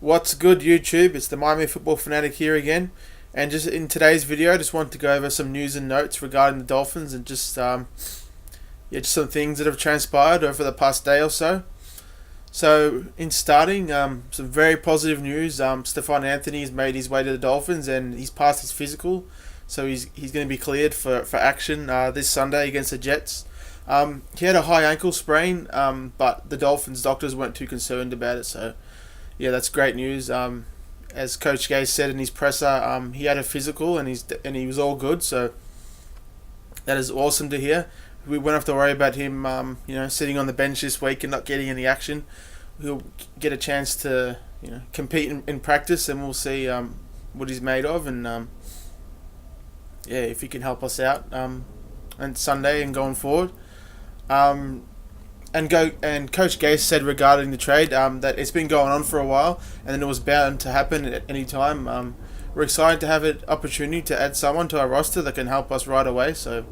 What's good, YouTube? It's the Miami Football Fanatic here again, and just in today's video, I just want to go over some news and notes regarding the Dolphins and just some things that have transpired over the past day or so. So, in starting, some very positive news. Stephone Anthony has made his way to the Dolphins and he's passed his physical, so he's going to be cleared for action this Sunday against the Jets. He had a high ankle sprain, but the Dolphins doctors weren't too concerned about it, so yeah, that's great news. As Coach Gay said in his presser, he had a physical and he was all good. So that is awesome to hear. We won't have to worry about him, sitting on the bench this week and not getting any action. He'll get a chance to, compete in practice, and we'll see what he's made of, and if he can help us out on Sunday and going forward. And Coach Gase said regarding the trade that it's been going on for a while, and it was bound to happen at any time. We're excited to have an opportunity to add someone to our roster that can help us right away, so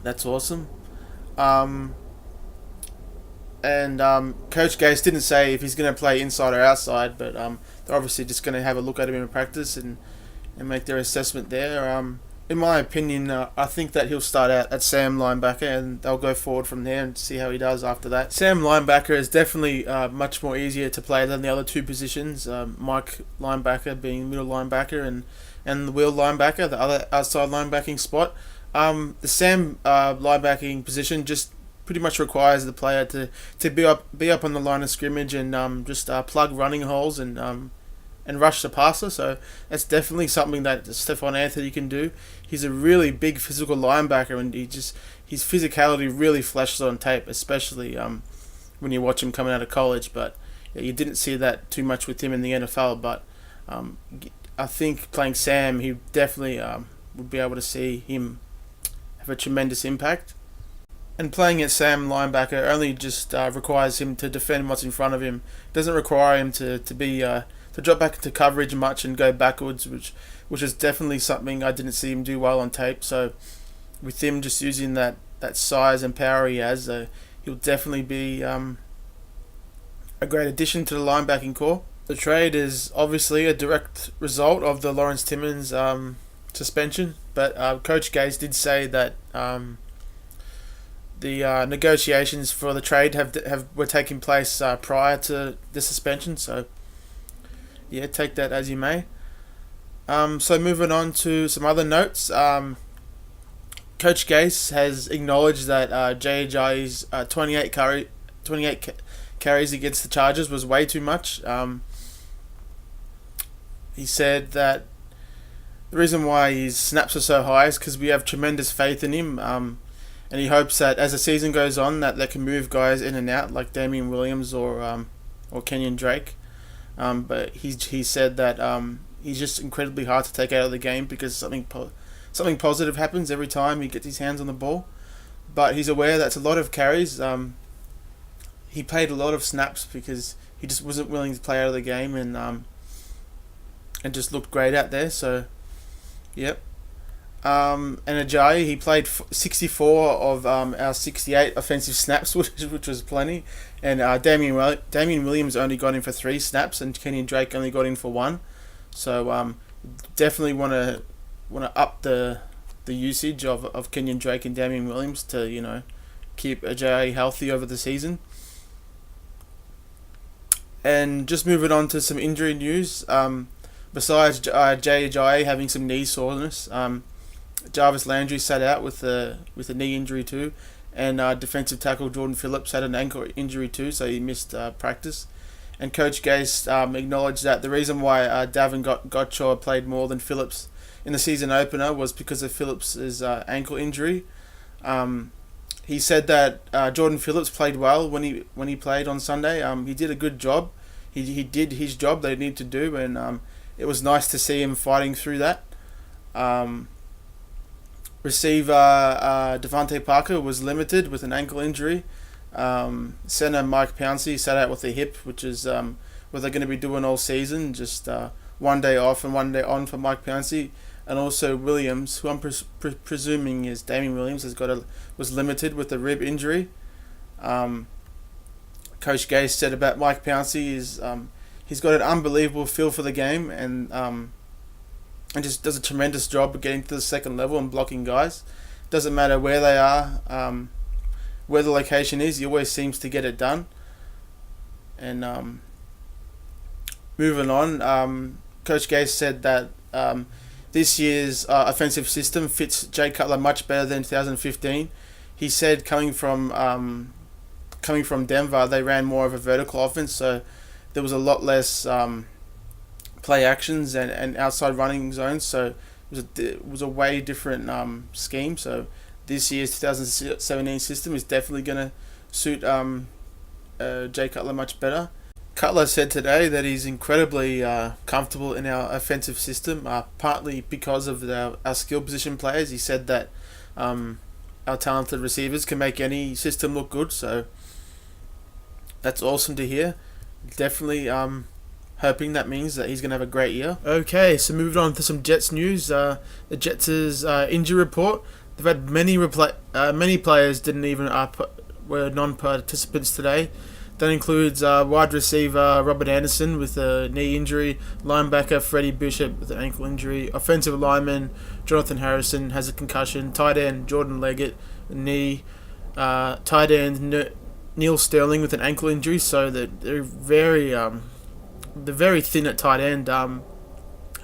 that's awesome. And Coach Gase didn't say if he's going to play inside or outside, but they're obviously just going to have a look at him in practice and make their assessment there. In my opinion, I think that he'll start out at Sam linebacker, and they'll go forward from there and see how he does after that. Sam linebacker is definitely much more easier to play than the other two positions. Mike linebacker being middle linebacker, and the Will linebacker, the other outside linebacking spot. The Sam linebacking position just pretty much requires the player to be up on the line of scrimmage and just plug running holes and rush the passer. So that's definitely something that Stephone Anthony can do. He's a really big physical linebacker, and his physicality really flashes on tape, especially when you watch him coming out of college. But yeah, you didn't see that too much with him in the NFL. But I think playing Sam, he definitely would be able to see him have a tremendous impact. And playing at Sam linebacker only just requires him to defend what's in front of him. It doesn't require him to drop back into coverage much and go backwards, which is definitely something I didn't see him do well on tape. So with him just using that size and power he has, he'll definitely be a great addition to the linebacking core. The trade is obviously a direct result of the Lawrence Timmons suspension, but Coach Gase did say that the negotiations for the trade were taking place prior to the suspension. So yeah, take that as you may. So moving on to some other notes. Coach Gase has acknowledged that J.J.'s 28 carries against the Chargers was way too much. He said that the reason why his snaps are so high is because we have tremendous faith in him, and he hopes that as the season goes on that they can move guys in and out like Damian Williams or Kenyon Drake. But he said that he's just incredibly hard to take out of the game because something positive happens every time he gets his hands on the ball. But he's aware that's a lot of carries. He played a lot of snaps because he just wasn't willing to play out of the game and just looked great out there. So, yep. And Ajayi, he played 64 of our 68 offensive snaps, which was plenty. And Damian Williams only got in for 3 snaps, and Kenyon Drake only got in for 1. So definitely want to up the usage of Kenyon Drake and Damian Williams to keep Ajayi healthy over the season. And just moving on to some injury news. Besides Ajayi having some knee soreness, Jarvis Landry sat out with a knee injury too, and defensive tackle Jordan Phillips had an ankle injury too, so he missed practice. And Coach Gase acknowledged that the reason why Davin Gottschall played more than Phillips in the season opener was because of Phillips' ankle injury. He said that Jordan Phillips played well when he played on Sunday. He did a good job. He did his job they needed to do, and it was nice to see him fighting through that. Receiver Devontae Parker was limited with an ankle injury. Center Mike Pouncey sat out with a hip, which is what they're going to be doing all season. Just one day off and one day on for Mike Pouncey, and also Williams, who I'm presuming is Damian Williams, was limited with a rib injury. Coach Gase said about Mike Pouncey is He's got an unbelievable feel for the game, and just does a tremendous job of getting to the second level and blocking guys. Doesn't matter where they are, where the location is, he always seems to get it done. And moving on, Coach Gase said that this year's offensive system fits Jay Cutler much better than 2015. He said coming from Denver, they ran more of a vertical offense, so there was a lot less play actions and outside running zones. So it was a way different scheme. So this year's 2017 system is definitely going to suit Jay Cutler much better. Cutler said today that he's incredibly comfortable in our offensive system, partly because of our skill position players. He said that our talented receivers can make any system look good, so that's awesome to hear. Definitely hoping that means that he's going to have a great year. Okay, so moving on to some Jets news. The Jets' injury report. They've had many players were non-participants today. That includes wide receiver Robert Anderson with a knee injury, linebacker Freddie Bishop with an ankle injury, offensive lineman Jonathan Harrison has a concussion, tight end Jordan Leggett, knee, tight end Neil Sterling with an ankle injury. So they're very thin at tight end, and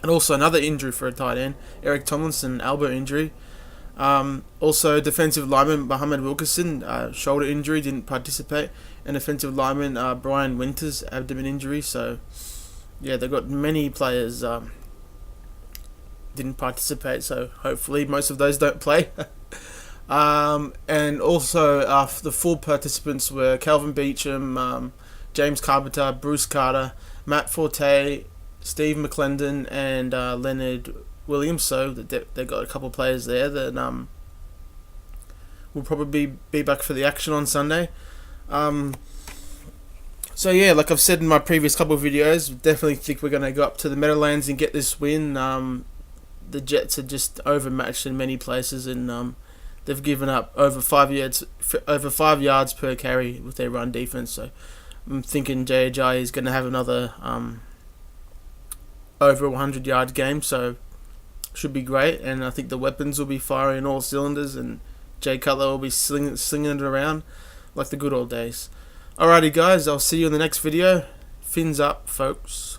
also another injury for a tight end, Eric Tomlinson, elbow injury. Also, defensive lineman Muhammad Wilkerson, shoulder injury, didn't participate, and offensive lineman Brian Winters, abdomen injury. So, yeah, they've got many players didn't participate. So hopefully most of those don't play. And also the full participants were Calvin Beecham, James Carpenter, Bruce Carter, Matt Forte, Steve McClendon, and Leonard Williams. So they've got a couple of players there that will probably be back for the action on Sunday. So yeah, like I've said in my previous couple of videos, definitely think we're going to go up to the Meadowlands and get this win. The Jets are just overmatched in many places, and they've given up over 5 yards per carry with their run defense. So I'm thinking JHI is going to have another over 100-yard game. So should be great, and I think the weapons will be firing all cylinders, and Jay Cutler will be slinging it around like the good old days. Alrighty guys, I'll see you in the next video. Fins up, folks.